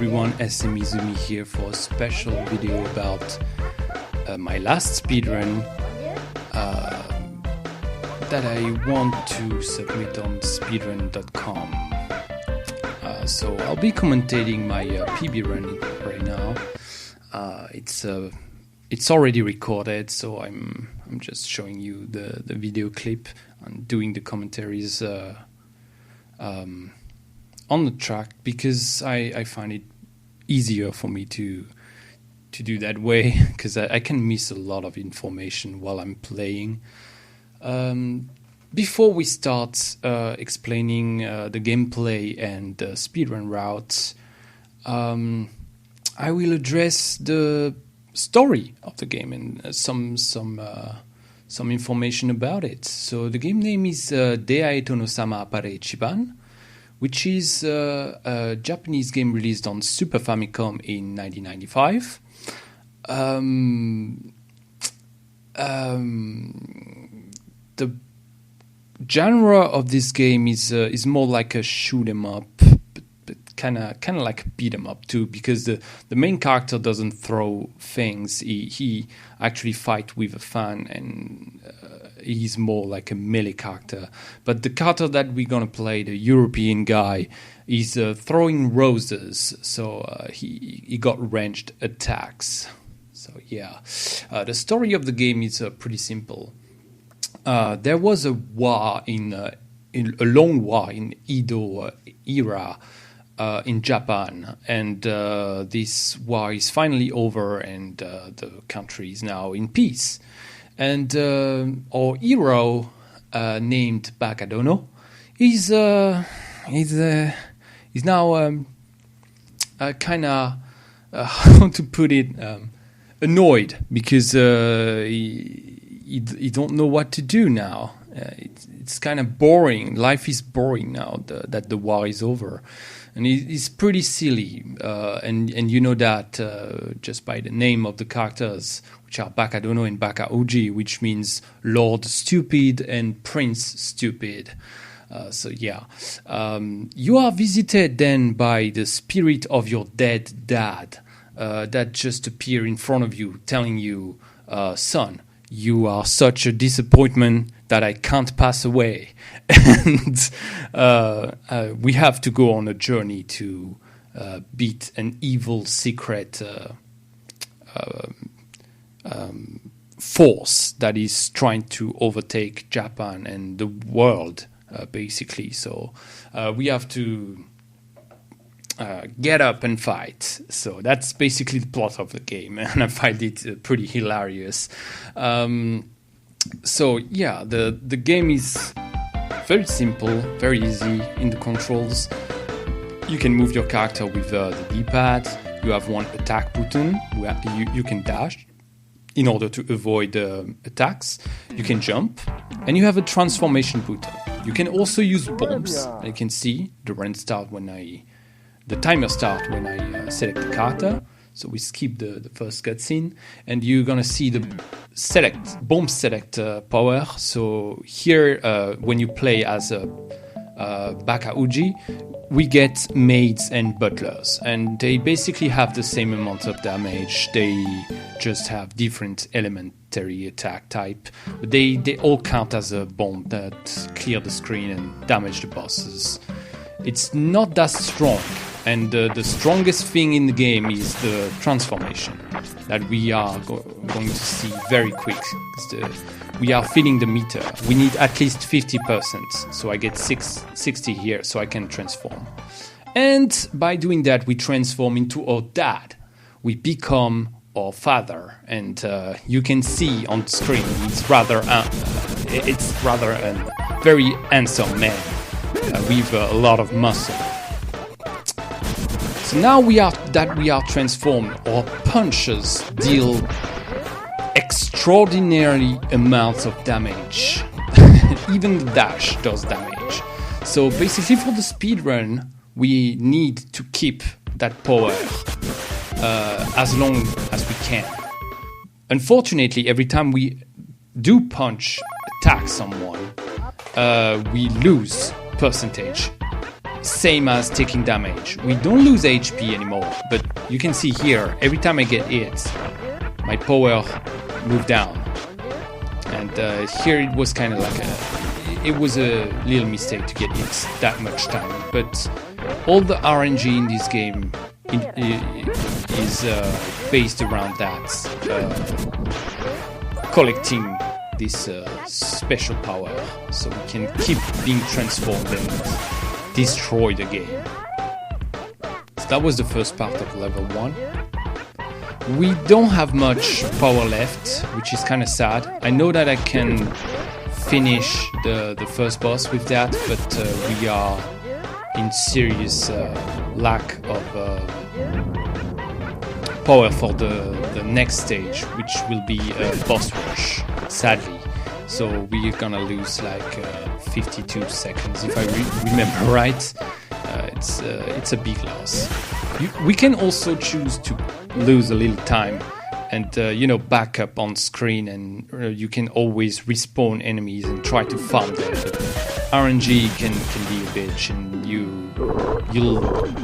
everyone, SM Izumi here for a special video about my last speedrun that I want to submit on speedrun.com. So I'll be commentating my PB run right now. It's already recorded, so I'm just showing you the video clip and doing the commentaries on the track because I find it easier for me to do that way because I can miss a lot of information while I'm playing. Before we start explaining the gameplay and the speedrun routes, I will address the story of the game and some information about it. So the game name is Deae Tonosama Appare Ichiban, which is a Japanese game released on Super Famicom in 1995. The genre of this game is more like a shoot 'em up, but kind of like a beat 'em up too, because the main character doesn't throw things. He actually fight with a fan, and he's more like a melee character. But the character that we're gonna play, the European guy, is throwing roses, so he got ranged attacks. So yeah, the story of the game is pretty simple. There was a war a long war in Edo era in Japan, and this war is finally over, and the country is now in peace. And our hero, named Bakadono, is now kind of how to put it, annoyed because he don't know what to do now. It's kind of boring. Life is boring now that the war is over, and it's pretty silly. And you know that just by the name of the characters, which are Bakadono and Bakauji, which means Lord Stupid and Prince Stupid. So yeah, you are visited then by the spirit of your dead dad that just appear in front of you, telling you, son, you are such a disappointment that I can't pass away. And we have to go on a journey to beat an evil secret force that is trying to overtake Japan and the world, basically. So we have to get up and fight. So that's basically the plot of the game, and I find it pretty hilarious. So yeah, the game is very simple, very easy in the controls. You can move your character with the D-pad. You have one attack button where you can dash in order to avoid attacks. You can jump, and you have a transformation button. You can also use bombs. You can see the run start the timer start when I select the character. So we skip the first cutscene, and you're gonna see the bomb select power. So here, when you play as a Bakauji, we get maids and butlers, and they basically have the same amount of damage. They just have different elementary attack type, but they all count as a bomb that clear the screen and damage the bosses. It's not that strong, and the strongest thing in the game is the transformation that we are going to see very quick. We are filling the meter. We need at least 50%, so I get 60 here, so I can transform. And by doing that, we transform into our dad. We become our father, and you can see on screen it's rather a very handsome man with a lot of muscle. So now we are transformed, our punches deal extraordinary amounts of damage. Even the dash does damage. So basically for the speedrun, we need to keep that power as long as we can. Unfortunately, every time we do attack someone, we lose percentage. same as taking damage. We don't lose HP anymore, but you can see here, every time I get hit, my power moved down. And here it was kind of like it was a little mistake to get hit that much time. But all the RNG in this game is based around that, collecting this special power, so we can keep being transformed and destroy the game. So that was the first part of level 1. We don't have much power left, which is kind of sad. I know that I can finish the first boss with that, but we are in serious lack of power for the next stage, which will be a boss rush, sadly. So we're gonna lose like 52 seconds, if I remember right. It's a big loss. We can also choose to lose a little time and back up on screen, and you can always respawn enemies and try to farm them. But RNG can be a bitch, and you'll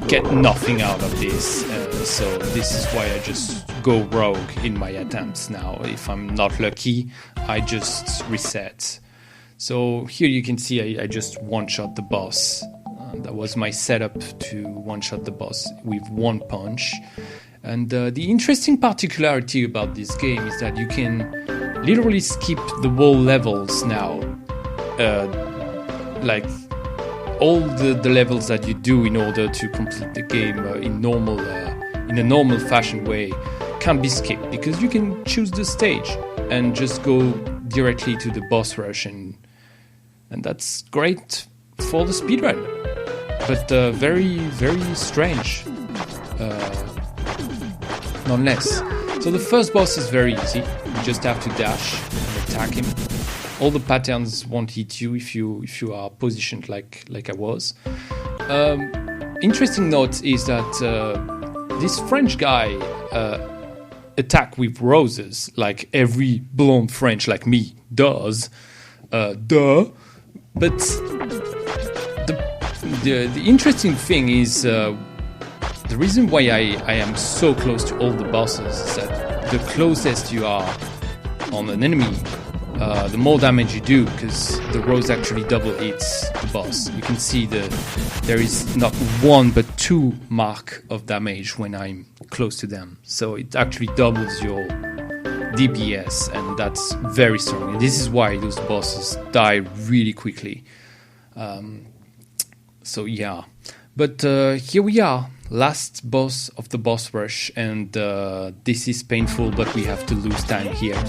get nothing out of this. So this is why I just go rogue in my attempts now. If I'm not lucky, I just reset. So here you can see I just one-shot the boss. That was my setup to one-shot the boss with one punch. And the interesting particularity about this game is that you can literally skip the whole levels now. Like all the levels that you do in order to complete the game in a normal fashion way can be skipped, because you can choose the stage and just go directly to the boss rush, and that's great for the speedrun. But very, very strange. Nonetheless. So the first boss is very easy. You just have to dash and attack him. All the patterns won't hit you if you are positioned like I was. Interesting note is that this French guy attack with roses, like every blonde French like me does. Duh. But the interesting thing is the reason why I am so close to all the bosses is that the closest you are on an enemy, the more damage you do, because the rose actually double hits the boss. You can see there is not one but 2 mark of damage when I'm close to them. So it actually doubles your DPS, and that's very strong. And this is why those bosses die really quickly. So yeah. But here we are, last boss of the boss rush, and this is painful, but we have to lose time here.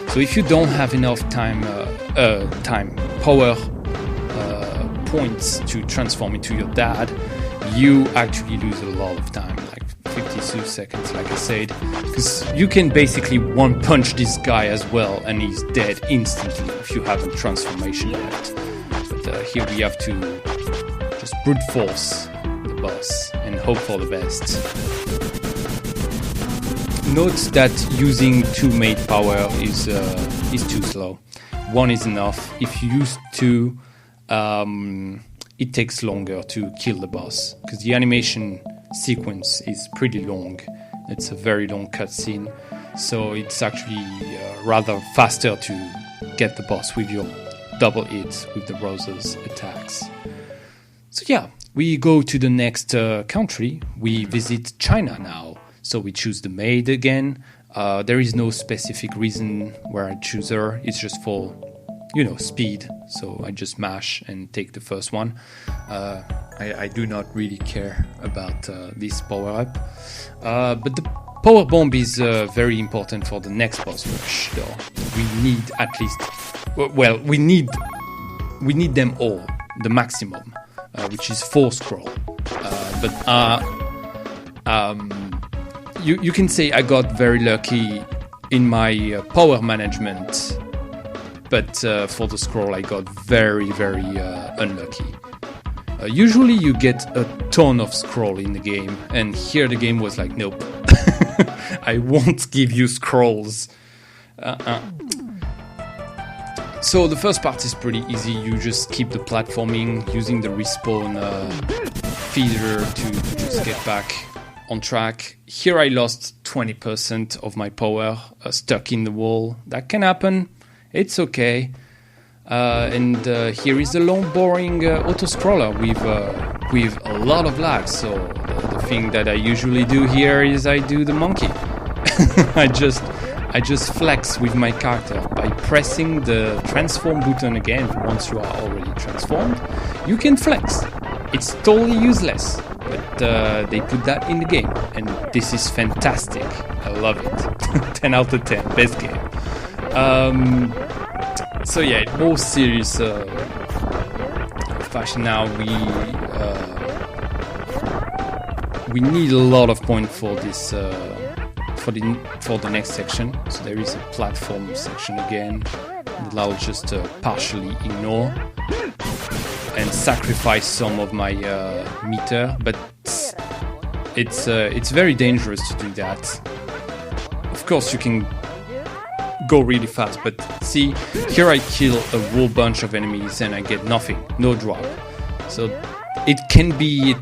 So if you don't have enough power points to transform into your dad, you actually lose a lot of time, like 52 seconds, like I said, because you can basically one punch this guy as well, and he's dead instantly if you haven't transformation yet. But here we have to just brute force the boss and hope for the best. Note that using 2 mate power is too slow. 1 is enough. If you use 2, it takes longer to kill the boss, because the animation sequence is pretty long. It's a very long cutscene, so it's actually rather faster to get the boss with your double hits with the roses attacks. So yeah, we go to the next country. We visit China now. So we choose the maid again. There is no specific reason where I choose her. It's just for, speed. So I just mash and take the first one. I do not really care about this power-up. But the power bomb is very important for the next boss rush, though. We need at least... Well, we need them all, the maximum. Which is 4 scroll. You can say I got very lucky in my power management, but for the scroll I got very, very unlucky. Usually you get a ton of scroll in the game, and here the game was like, nope, I won't give you scrolls. So the first part is pretty easy. You just keep the platforming using the respawn feeder to just get back on track. Here I lost 20% of my power stuck in the wall. That can happen. It's okay. And here is a long, boring auto-scroller with a lot of lag. So the thing that I usually do here is I do the monkey. I just flex with my character by pressing the transform button again. Once you are already transformed, you can flex. It's totally useless, but they put that in the game, and this is fantastic. I love it. 10 out of 10, best game. So yeah, in more serious fashion now, we need a lot of points for this for the next section. So there is a platform section again that I'll just partially ignore and sacrifice some of my meter, but it's very dangerous to do that. Of course, you can go really fast, but see, here I kill a whole bunch of enemies and I get nothing, no drop. So it can be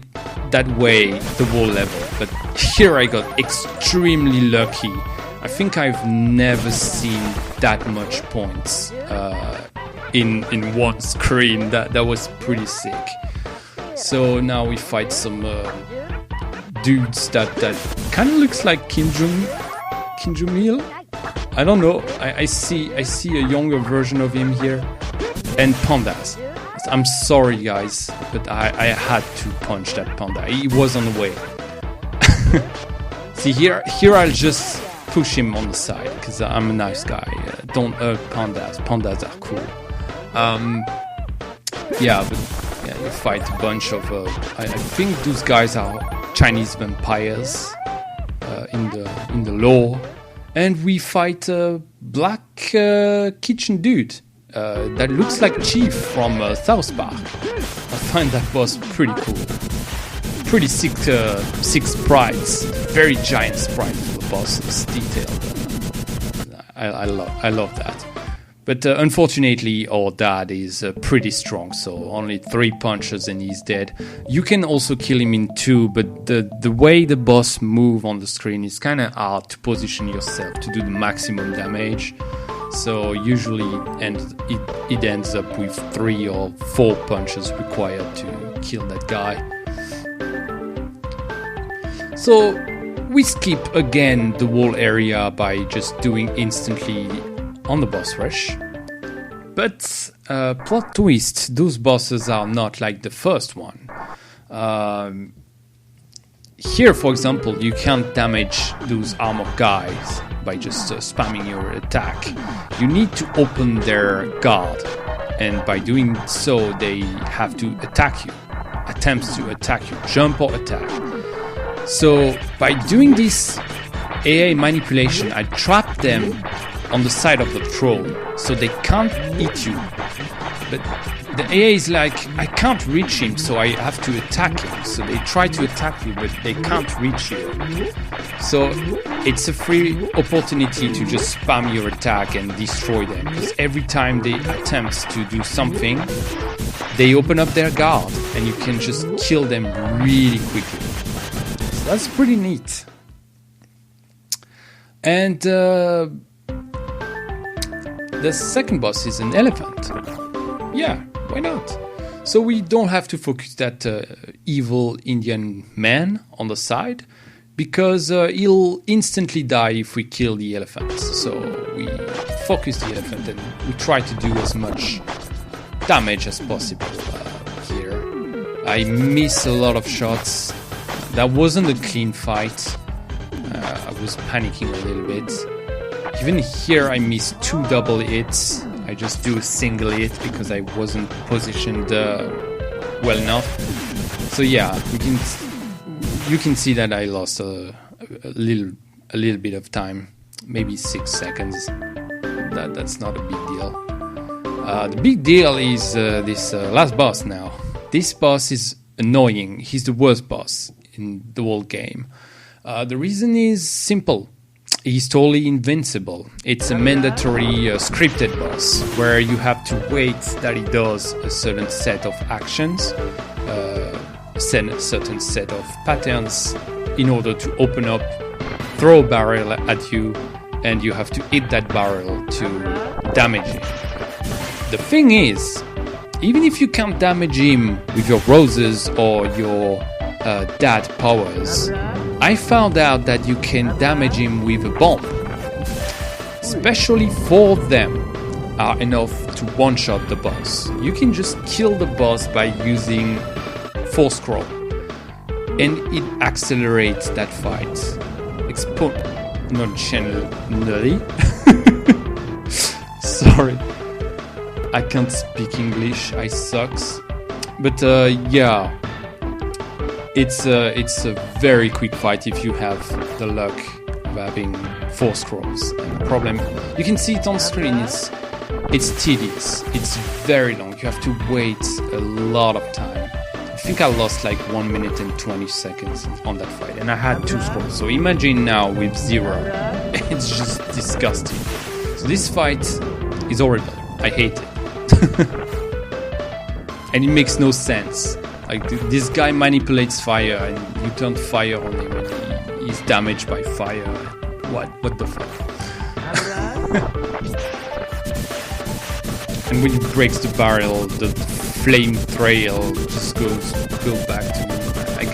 that way the whole level, but here I got extremely lucky. I think I've never seen that much points in one screen. That was pretty sick. So now we fight some dudes that kind of looks like Kinjumil. I don't know. I see a younger version of him here, and pandas. I'm sorry, guys, but I had to punch that panda. He was on the way. See, here I'll just push him on the side because I'm a nice guy. Don't hurt pandas. Pandas are cool. Yeah, you fight a bunch of. I think those guys are Chinese vampires in the lore, and we fight a black kitchen dude that looks like Chief from South Park. I find that was pretty cool. Pretty sick sprites, very giant sprite for the boss. It's detailed. I love that. But unfortunately, our dad is pretty strong, so only 3 punches and he's dead. You can also kill him in 2, but the way the boss move on the screen is kind of hard to position yourself to do the maximum damage. So usually it ends up with 3 or 4 punches required to kill that guy. So we skip again the whole area by just doing instantly on the boss rush. But plot twist, those bosses are not like the first one. Here, for example, you can't damage those armored guys by just spamming your attack. You need to open their guard, and by doing so, they have to attack you. Attempts to attack you, jump or attack. So by doing this AA manipulation, I trap them on the side of the throne, so they can't eat you. But the AA is like, I can't reach him, so I have to attack him. So they try to attack you, but they can't reach you. So it's a free opportunity to just spam your attack and destroy them. Because every time they attempt to do something, they open up their guard, and you can just kill them really quickly. So that's pretty neat. And the second boss is an elephant. Yeah, why not? So we don't have to focus that evil Indian man on the side, because he'll instantly die if we kill the elephant. So we focus the elephant and we try to do as much damage as possible here. I miss a lot of shots. That wasn't a clean fight. I was panicking a little bit. Even here I missed 2 double hits. I just do a single hit because I wasn't positioned well enough. So yeah, you can see that I lost a little bit of time, maybe 6 seconds. That's not a big deal. The big deal is this last boss now. This boss is annoying. He's the worst boss in the whole game. The reason is simple. He's totally invincible. It's a mandatory scripted boss where you have to wait that he does a certain set of actions. certain set of patterns in order to open up, throw a barrel at you, and you have to hit that barrel to damage it. The thing is, even if you can't damage him with your roses or your dad powers, I found out that you can damage him with a bomb. Especially 4 of them are enough to one-shot the boss. You can just kill the boss by using 4 scroll, and it accelerates that fight exponentially. Sorry, I can't speak English. I sucks. But yeah, it's a very quick fight if you have the luck of having 4 scrolls. And the problem, you can see it on screen, it's tedious. It's very long. You have to wait a lot of time. I think I lost like 1 minute and 20 seconds on that fight, and I had 2 scrolls. So imagine now with 0. It's just disgusting. So this fight is horrible. I hate it. And it makes no sense. Like this guy manipulates fire, and you turn fire on him, and he's damaged by fire. What the fuck? And when he breaks the barrel, the flame trail just goes back to him. I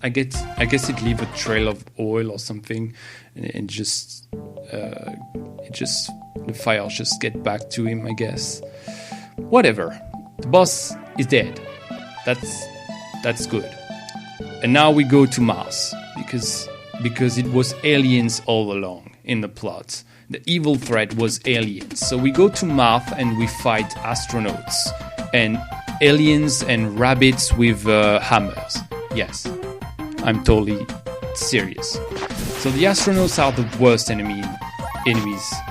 guess it leaves a trail of oil or something, and just the fire just get back to him, I guess. Whatever. The boss is dead. That's good. And now we go to Mars, because it was aliens all along in the plot. The evil threat was aliens. So we go to Mars and we fight astronauts and aliens and rabbits with hammers. Yes, I'm totally serious. So the astronauts are the worst enemies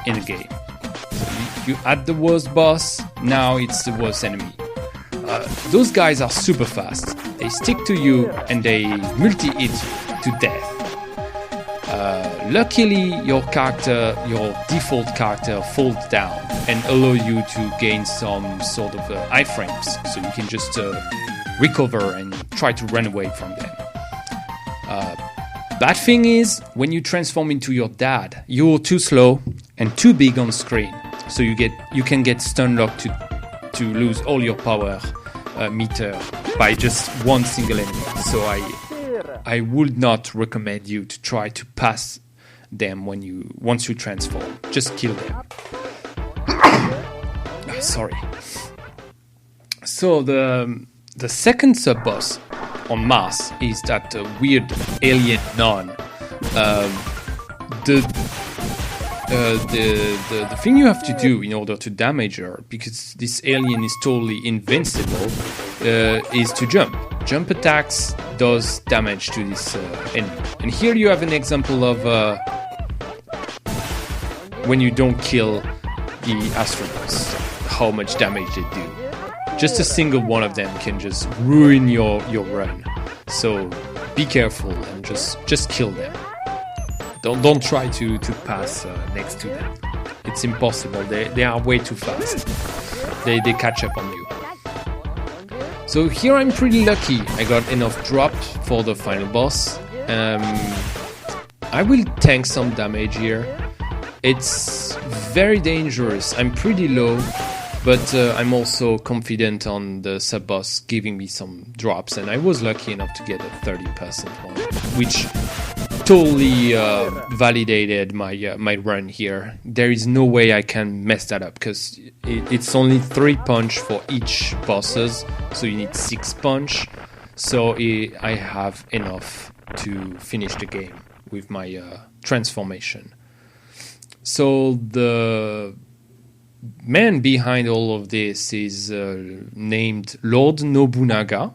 in the game. So you had the worst boss, now it's the worst enemy. Those guys are super fast. They stick to you and they multi-hit to death. Luckily, your default character folds down and allow you to gain some sort of iframes, so you can just recover and try to run away from them. Bad thing is, when you transform into your dad, you're too slow and too big on screen, so you can get stun locked to lose all your power meter by just one single enemy. So I would not recommend you to try to pass them once you transform. Just kill them. Sorry. So the second sub-boss on Mars is that weird alien nun. The thing you have to do in order to damage her, because this alien is totally invincible, is to jump. Jump attacks does damage to this enemy. And here you have an example of when you don't kill the astronauts, how much damage they do. Just a single one of them can just ruin your run. So be careful and just kill them. Don't try to pass next to them. It's impossible. They are way too fast. They catch up on you. So here I'm pretty lucky. I got enough drop for the final boss. I will tank some damage here. It's very dangerous. I'm pretty low, but I'm also confident on the sub-boss giving me some drops, and I was lucky enough to get a 30% one, which totally validated my run here. There is no way I can mess that up, because it's only 3 punch for each bosses, so you need 6 punch. So I have enough to finish the game with my transformation. So the man behind all of this is named Lord Nobunaga.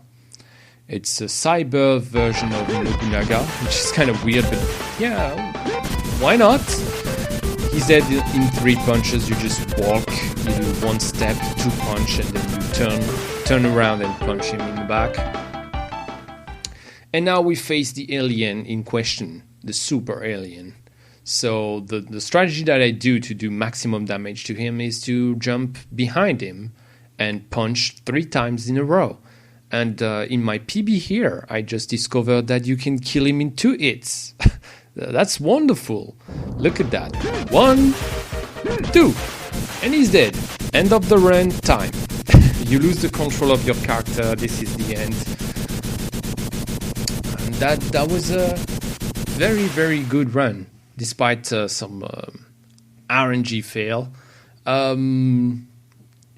It's a cyber version of Nobunaga, which is kind of weird, but yeah, why not? He's dead in 3 punches. You just walk, you do 1 step, 2 punch, and then you turn around and punch him in the back. And now we face the alien in question, the super alien. So the strategy that I do to do maximum damage to him is to jump behind him and punch 3 times in a row. And in my PB here, I just discovered that you can kill him in 2 hits. That's wonderful. Look at that. 1, 2, and he's dead. End of the run, time. You lose the control of your character. This is the end. And that was a very, very good run, despite some RNG fail.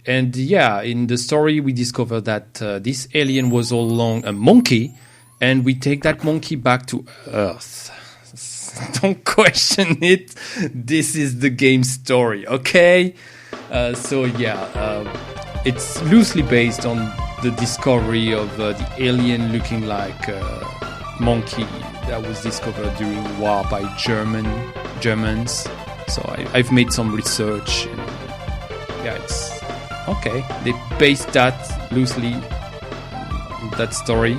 And yeah, in the story, we discover that this alien was all along a monkey, and we take that monkey back to Earth. Don't question it. This is the game story, okay? So yeah, it's loosely based on the discovery of the alien looking like a monkey that was discovered during war by Germans. So I've made some research. And yeah, it's okay. They based that loosely on that story,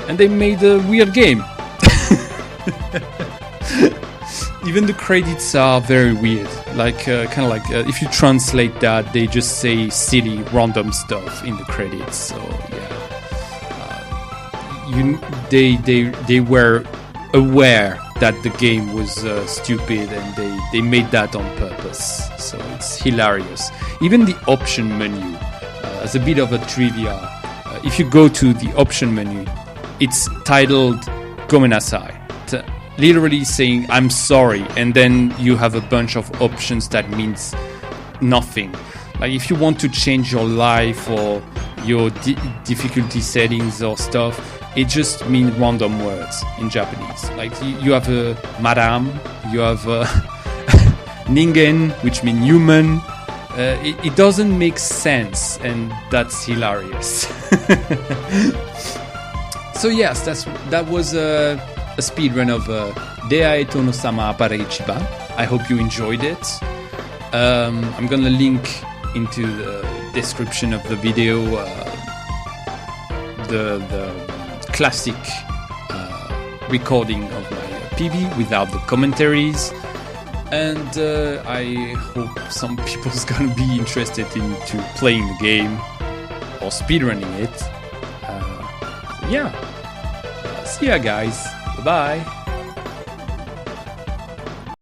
and they made a weird game. Even the credits are very weird. Like kind of like if you translate that, they just say silly, random stuff in the credits. So yeah, they were aware that the game was stupid, and they made that on purpose. So it's hilarious. Even the option menu, as a bit of a trivia, if you go to the option menu, it's titled "Gomenasai," literally saying "I'm sorry," and then you have a bunch of options that means nothing. Like if you want to change your life or your difficulty settings or stuff, it just means random words in Japanese. Like you have a madam, you have a ningen, which means human. It doesn't make sense, and that's hilarious. So yes, that was a speedrun of Deae Tonosama Appare Ichiban. I hope you enjoyed it. I'm gonna link into the description of the video the classic recording of my PB without the commentaries, and I hope some people's gonna be interested into playing the game or speedrunning it. Yeah, see ya guys, bye bye.